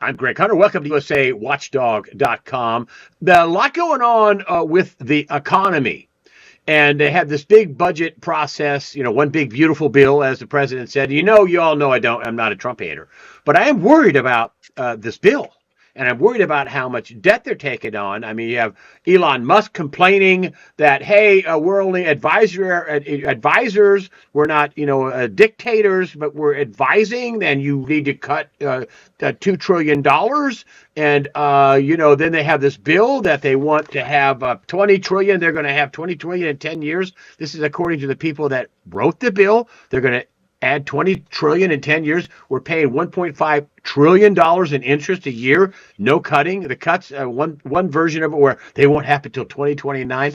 I'm Greg Hunter. Welcome to USAWatchdog.com. A lot going on with the economy. And they have this big budget process, one big beautiful bill, as the president said. You all know I'm not a Trump hater, but I am worried about this bill. And I'm worried about how much debt they're taking on. I mean, you have Elon Musk complaining that, hey, we're only advisors. We're not, dictators, but we're advising. And you need to cut $2 trillion. And then they have this bill that they want to have 20 trillion. They're going to have 20 trillion in 10 years. This is according to the people that wrote the bill. They're going to add 20 trillion in 10 years. We're paying $1.5 trillion in interest a year. No cutting. The cuts, one version of it where they won't happen until 2029.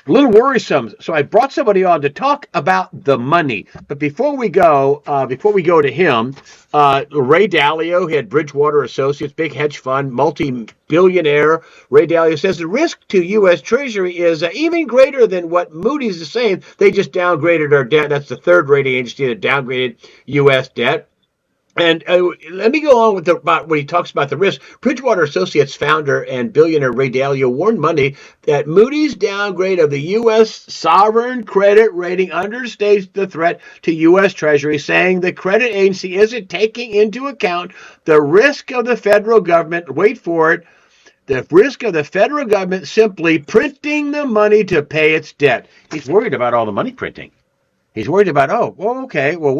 A little worrisome. So I brought somebody on to talk about the money. But before we go to him, Ray Dalio, he had Bridgewater Associates, big hedge fund, multi-billionaire. Ray Dalio says the risk to U.S. Treasury is even greater than what Moody's is saying. They just downgraded our debt. That's the third rating agency that downgraded U.S. debt. And let me go on about when he talks about the risk. Bridgewater Associates founder and billionaire Ray Dalio warned Monday that Moody's downgrade of the U.S. sovereign credit rating understates the threat to U.S. Treasury, saying the credit agency isn't taking into account the risk of the federal government, wait for it, the risk of the federal government simply printing the money to pay its debt. He's worried about all the money printing. He's worried about, we're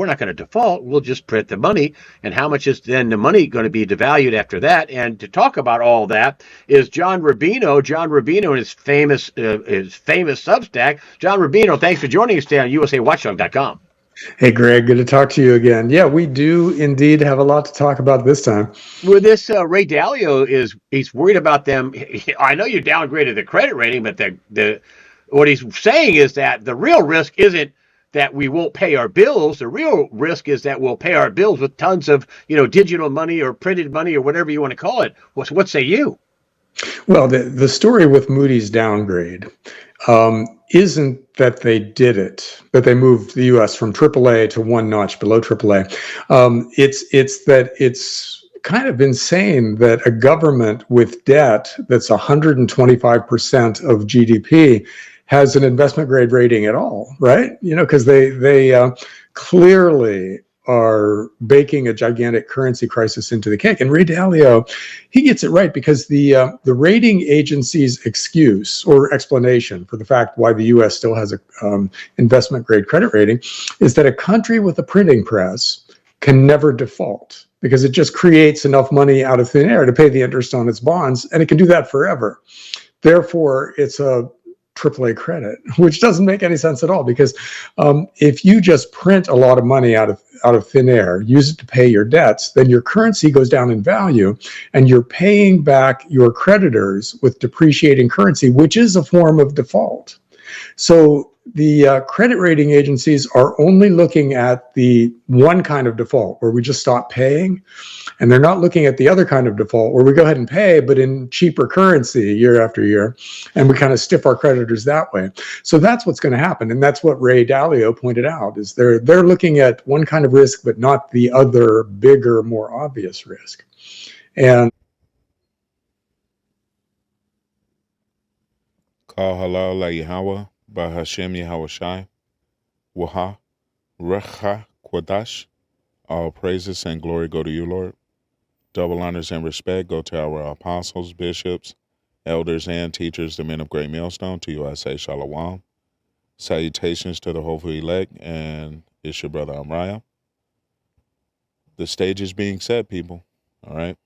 not going to default. We'll just print the money. And how much is then the money going to be devalued after that? And to talk about all that is John Rubino. John Rubino and his famous Substack. John Rubino, thanks for joining us today on USAWatchdog.com. Hey, Greg, good to talk to you again. Yeah, we do indeed have a lot to talk about this time. With this, Ray Dalio he's worried about them. I know you downgraded the credit rating, but what he's saying is that the real risk isn't that we won't pay our bills. The real risk is that we'll pay our bills with tons of, digital money or printed money or whatever you want to call it. What say you? Well, the story with Moody's downgrade isn't that they did it, that they moved the U.S. from AAA to one notch below AAA. It's that it's kind of insane that a government with debt that's 125% of GDP has an investment grade rating at all, right? Because they clearly are baking a gigantic currency crisis into the cake. And Ray Dalio, he gets it right, because the rating agency's excuse or explanation for the fact why the U.S. still has a investment grade credit rating is that a country with a printing press can never default, because it just creates enough money out of thin air to pay the interest on its bonds, and it can do that forever. Therefore, it's a AAA credit, which doesn't make any sense at all, because if you just print a lot of money out of thin air, use it to pay your debts, then your currency goes down in value, and you're paying back your creditors with depreciating currency, which is a form of default. So the credit rating agencies are only looking at the one kind of default where we just stop paying, and they're not looking at the other kind of default where we go ahead and pay, but in cheaper currency year after year, and we kind of stiff our creditors that way. So that's what's going to happen, and that's what Ray Dalio pointed out, is they're looking at one kind of risk, but not the other, bigger, more obvious risk. And Kal halal la Yahweh, Bahashem Yahweh Shai, Waha, Recha Kwadash. All praises and glory go to you, Lord. Double honors and respect go to our apostles, bishops, elders, and teachers, the men of Great Millstone. To you I say Shalom. Salutations to the hopeful elect, and it's your brother Amraya. The stage is being set, people, all right,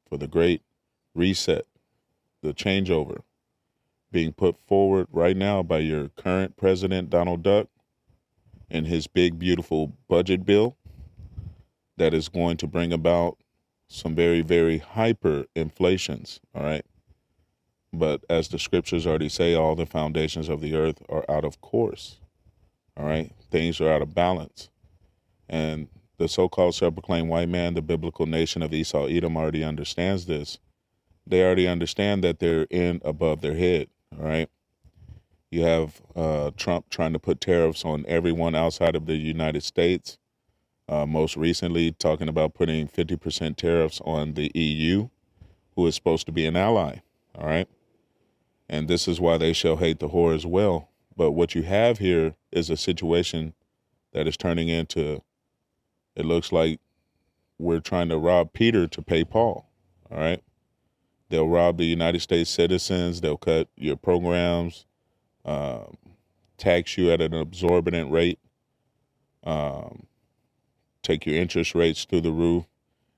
for the great reset, the changeover being put forward right now by your current president, Donald Duck, and his big, beautiful budget bill that is going to bring about some very, very hyper inflations, all right? But as the scriptures already say, all the foundations of the earth are out of course, all right? Things are out of balance. And the so-called self-proclaimed white man, the biblical nation of Esau, Edom, already understands this. They already understand that they're in above their head, all right? You have Trump trying to put tariffs on everyone outside of the United States. Most recently, talking about putting 50% tariffs on the EU, who is supposed to be an ally. All right. And this is why they shall hate the whore as well. But what you have here is a situation that is turning into, it looks like we're trying to rob Peter to pay Paul. All right. They'll rob the United States citizens. They'll cut your programs, tax you at an exorbitant rate, take your interest rates through the roof,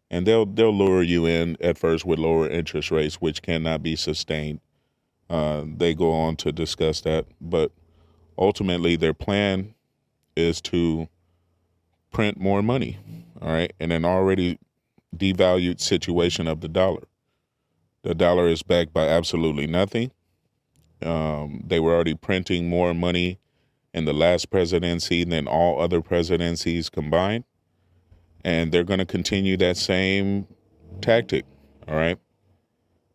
and they'll lure you in at first with lower interest rates, which cannot be sustained. They go on to discuss that, but ultimately their plan is to print more money. All right, in an already devalued situation of the dollar. The dollar is backed by absolutely nothing. They were already printing more money in the last presidency than all other presidencies combined. And they're going to continue that same tactic. All right.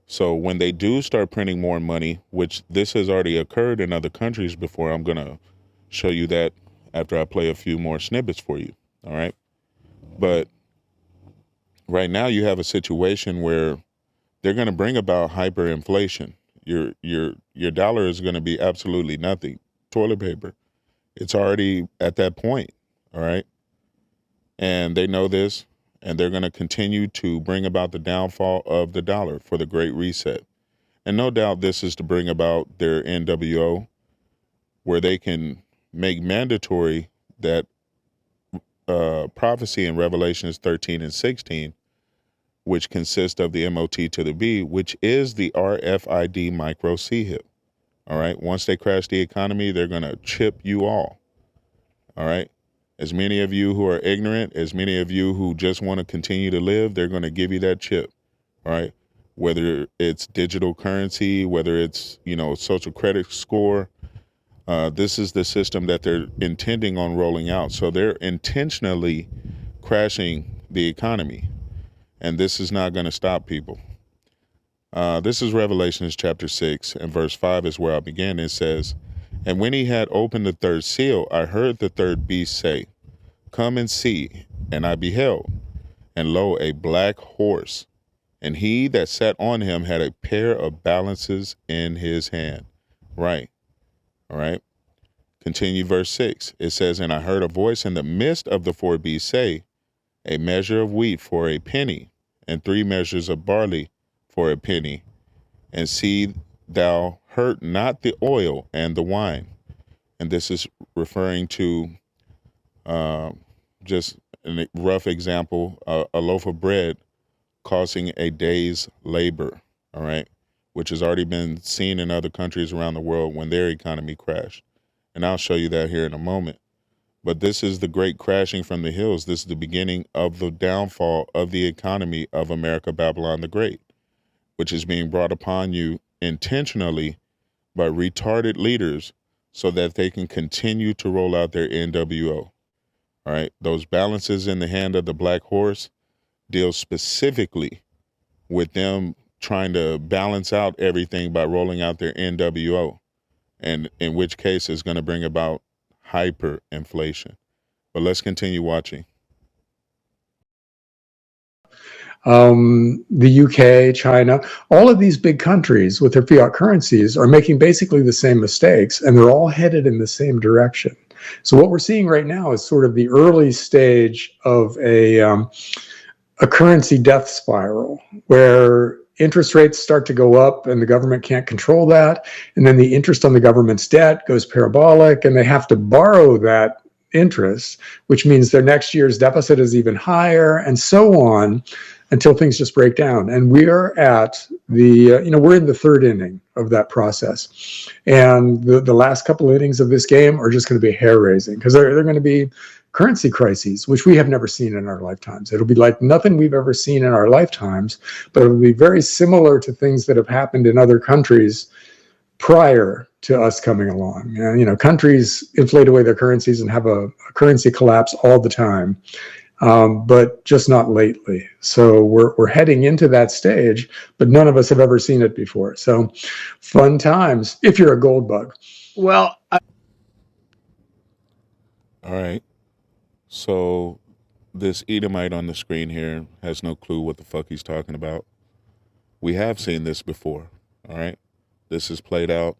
So when they do start printing more money, which this has already occurred in other countries before, I'm going to show you that after I play a few more snippets for you. All right. But right now you have a situation where they're going to bring about hyperinflation. Your dollar is going to be absolutely nothing. Toilet paper. It's already at that point. All right. And they know this, and they're going to continue to bring about the downfall of the dollar for the Great Reset. And no doubt this is to bring about their NWO, where they can make mandatory that prophecy in Revelations 13 and 16, which consists of the MOT to the B, which is the RFID micro C-hip. All right. Once they crash the economy, they're going to chip you all. All right. As many of you who are ignorant, as many of you who just want to continue to live, they're going to give you that chip. All right. Whether it's digital currency, whether it's, social credit score, this is the system that they're intending on rolling out. So they're intentionally crashing the economy. And this is not going to stop people. This is Revelations chapter 6 and verse 5 is where I began. It says, "And when he had opened the third seal, I heard the third beast say, 'Come and see.' And I beheld, and lo, a black horse, and he that sat on him had a pair of balances in his hand." Right. All right. Continue verse 6. It says, "And I heard a voice in the midst of the four beasts say, A measure of wheat for a penny, and 3 measures of barley for a penny. And see thou hurt not the oil and the wine." And this is referring to just a rough example, a loaf of bread costing a day's labor, all right, which has already been seen in other countries around the world when their economy crashed. And I'll show you that here in a moment. But this is the great crashing from the hills. This is the beginning of the downfall of the economy of America, Babylon the Great, which is being brought upon you intentionally by retarded leaders so that they can continue to roll out their NWO. All right. Those balances in the hand of the black horse deal specifically with them trying to balance out everything by rolling out their NWO, and in which case is going to bring about hyperinflation. But let's continue watching. The UK, China, all of these big countries with their fiat currencies are making basically the same mistakes, and they're all headed in the same direction. So what we're seeing right now is sort of the early stage of a currency death spiral, where interest rates start to go up and the government can't control that. And then the interest on the government's debt goes parabolic, and they have to borrow that interest, which means their next year's deficit is even higher, and so on, until things just break down. And we are at we're in the third inning of that process. And the last couple of innings of this game are just going to be hair raising, because they're going to be currency crises, which we have never seen in our lifetimes. It'll be like nothing we've ever seen in our lifetimes, but it'll be very similar to things that have happened in other countries prior to us coming along. Countries inflate away their currencies and have a currency collapse all the time, but just not lately. So we're heading into that stage, but none of us have ever seen it before. So fun times if you're a gold bug. Well, All right. So this Edomite on the screen here has no clue what the fuck he's talking about. We have seen this before, all right? This has played out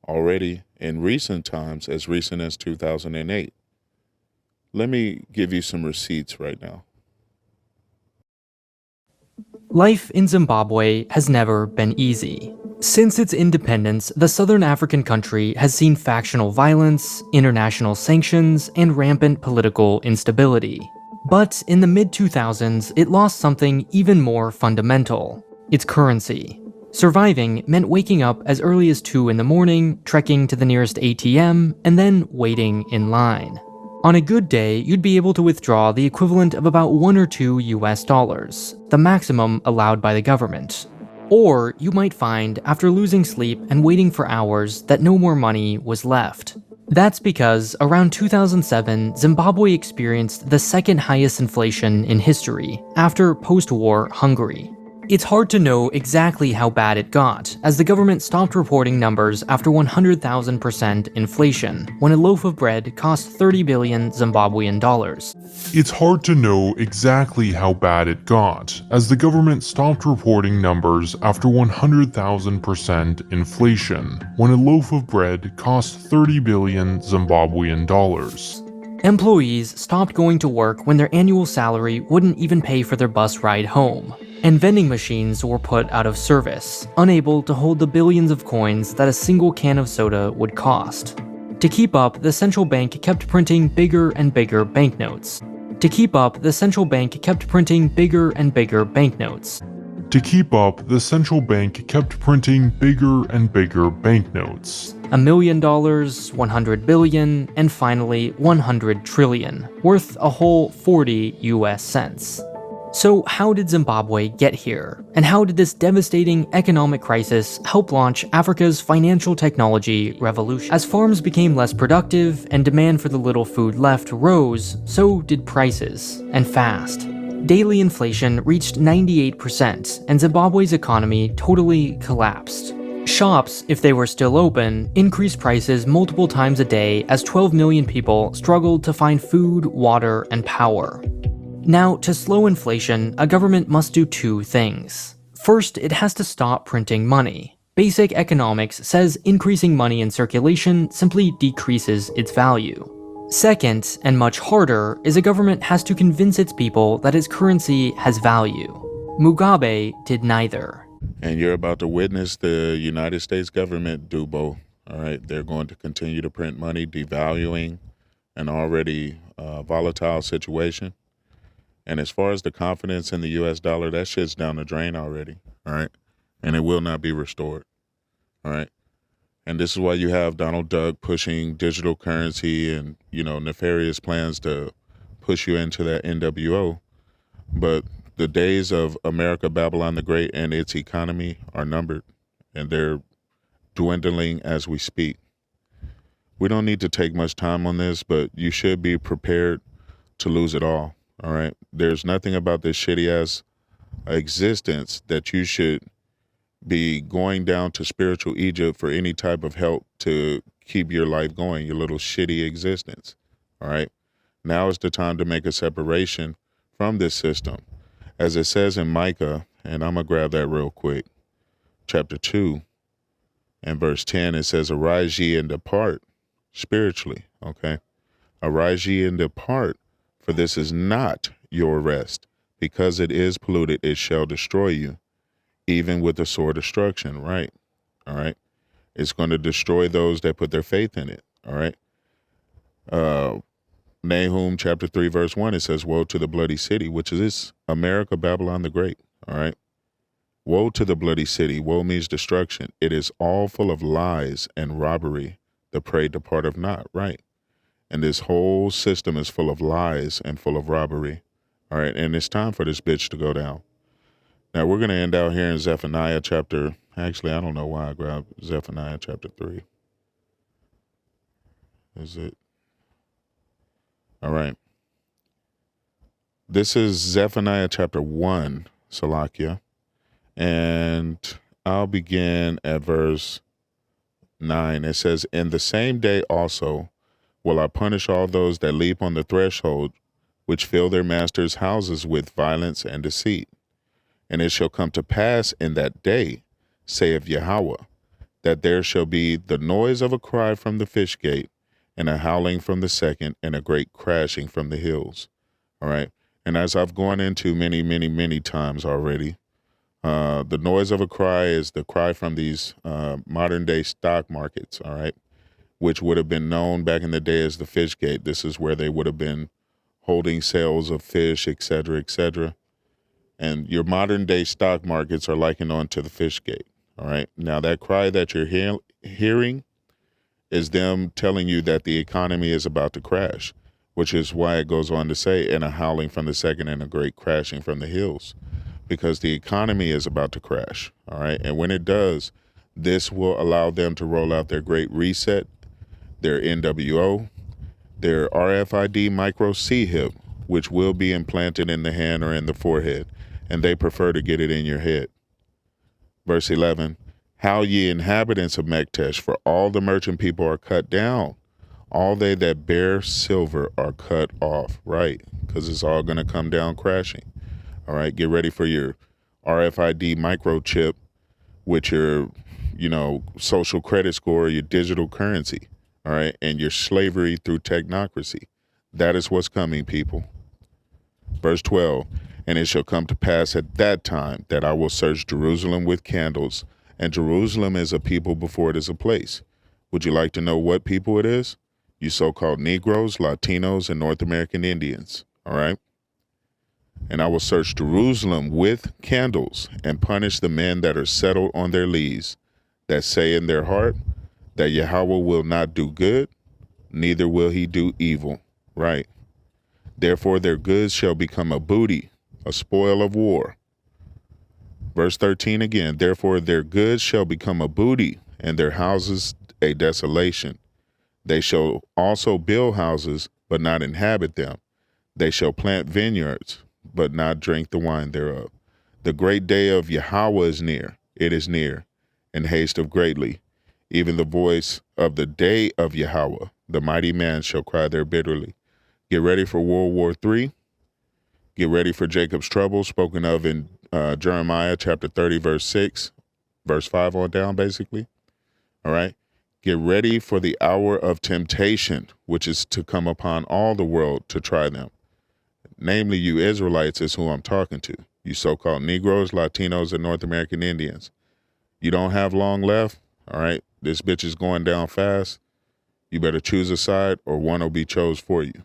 already in recent times, as recent as 2008. Let me give you some receipts right now. Life in Zimbabwe has never been easy. Since its independence, the southern African country has seen factional violence, international sanctions, and rampant political instability. But in the mid-2000s, it lost something even more fundamental: its currency. Surviving meant waking up as early as 2 in the morning, trekking to the nearest ATM, and then waiting in line. On a good day, you'd be able to withdraw the equivalent of about $1 or $2 US, the maximum allowed by the government. Or you might find, after losing sleep and waiting for hours, that no more money was left. That's because around 2007, Zimbabwe experienced the second highest inflation in history, after post-war Hungary. It's hard to know exactly how bad it got, as the government stopped reporting numbers after 100,000% inflation, when a loaf of bread cost 30 billion Zimbabwean dollars. It's hard to know exactly how bad it got, as the government stopped reporting numbers after 100,000% inflation, when a loaf of bread cost 30 billion Zimbabwean dollars. Employees stopped going to work when their annual salary wouldn't even pay for their bus ride home, and vending machines were put out of service, unable to hold the billions of coins that a single can of soda would cost. To keep up, the central bank kept printing bigger and bigger banknotes. To keep up, the central bank kept printing bigger and bigger banknotes. To keep up, the central bank kept printing bigger and bigger banknotes. $1 million, 100 billion, and finally 100 trillion, worth a whole 40 US cents. So how did Zimbabwe get here? And how did this devastating economic crisis help launch Africa's financial technology revolution? As farms became less productive and demand for the little food left rose, so did prices, and fast. Daily inflation reached 98%, and Zimbabwe's economy totally collapsed. Shops, if they were still open, increased prices multiple times a day as 12 million people struggled to find food, water, and power. Now, to slow inflation, a government must do two things. First, it has to stop printing money. Basic economics says increasing money in circulation simply decreases its value. Second, and much harder, is a government has to convince its people that its currency has value. Mugabe did neither. And you're about to witness the United States government do both. All right, they're going to continue to print money, devaluing an already volatile situation. And as far as the confidence in the U.S. dollar, that shit's down the drain already. All right, and it will not be restored. All right. And this is why you have Donald Duck pushing digital currency and, nefarious plans to push you into that NWO. But the days of America, Babylon the Great, and its economy are numbered, and they're dwindling as we speak. We don't need to take much time on this, but you should be prepared to lose it all. All right. There's nothing about this shitty ass existence that you should be going down to spiritual Egypt for any type of help to keep your life going, your little shitty existence. All right. Now is the time to make a separation from this system. As it says in Micah, and I'm going to grab that real quick, chapter 2 and verse 10, it says, "Arise ye and depart," spiritually. Okay. "Arise ye and depart, for this is not your rest. Because it is polluted, it shall destroy you. Even with the sword destruction," right? All right. It's going to destroy those that put their faith in it. All right. Nahum chapter 3, verse 1, it says, "Woe to the bloody city," which is America, Babylon the Great. All right. Woe to the bloody city. Woe means destruction. It is all full of lies and robbery. The prey departeth not. Right. And this whole system is full of lies and full of robbery. All right. And it's time for this bitch to go down. Now, we're going to end out here in Zephaniah chapter, actually, I don't know why I grabbed Zephaniah chapter 3. Is it? All right. This is Zephaniah chapter 1, Salakia. And I'll begin at verse 9. It says, "In the same day also will I punish all those that leap on the threshold which fill their masters' houses with violence and deceit. And it shall come to pass in that day, saith Yahweh, that there shall be the noise of a cry from the fish gate, and a howling from the second, and a great crashing from the hills. All right. And as I've gone into many, many, many times already, the noise of a cry is the cry from these modern day stock markets. All right. Which would have been known back in the day as the fish gate. This is where they would have been holding sales of fish, et cetera, et cetera. And your modern day stock markets are likened on to the fish gate. All right. Now, that cry that you're hearing is them telling you that the economy is about to crash, which is why it goes on to say, and a howling from the second and a great crashing from the hills, because the economy is about to crash. All right. And when it does, this will allow them to roll out their great reset, their NWO, their RFID micro C-hip, which will be implanted in the hand or in the forehead, and they prefer to get it in your head. Verse 11, how ye inhabitants of Mektesh, for all the merchant people are cut down. All they that bear silver are cut off, right? Because it's all going to come down crashing. All right, get ready for your RFID microchip with your, social credit score, your digital currency, all right, and your slavery through technocracy. That is what's coming, people. Verse 12, and it shall come to pass at that time that I will search Jerusalem with candles, and Jerusalem is a people before it is a place. Would you like to know what people it is? You so-called Negroes, Latinos, and North American Indians, all right? And I will search Jerusalem with candles and punish the men that are settled on their lees, that say in their heart that Yahweh will not do good, neither will he do evil, right? Therefore their goods shall become a booty, a spoil of war. Verse 13 again, therefore their goods shall become a booty, and their houses a desolation. They shall also build houses, but not inhabit them. They shall plant vineyards, but not drink the wine thereof. The great day of Yahweh is near, it is near, and hasteth greatly. Even the voice of the day of Yahweh, the mighty man shall cry there bitterly. Get ready for World War III. Get ready for Jacob's trouble, spoken of in Jeremiah chapter 30, verse 6, verse 5 on down, basically. All right. Get ready for the hour of temptation, which is to come upon all the world to try them. Namely, you Israelites is who I'm talking to. You so-called Negroes, Latinos, and North American Indians. You don't have long left. All right. This bitch is going down fast. You better choose a side or one will be chose for you.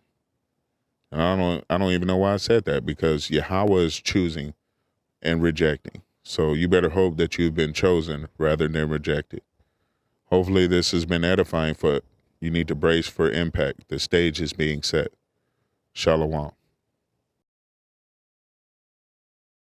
And I don't even know why I said that, because Yahweh is choosing and rejecting. So you better hope that you've been chosen rather than rejected. Hopefully this has been edifying, for you need to brace for impact. The stage is being set. Shalom.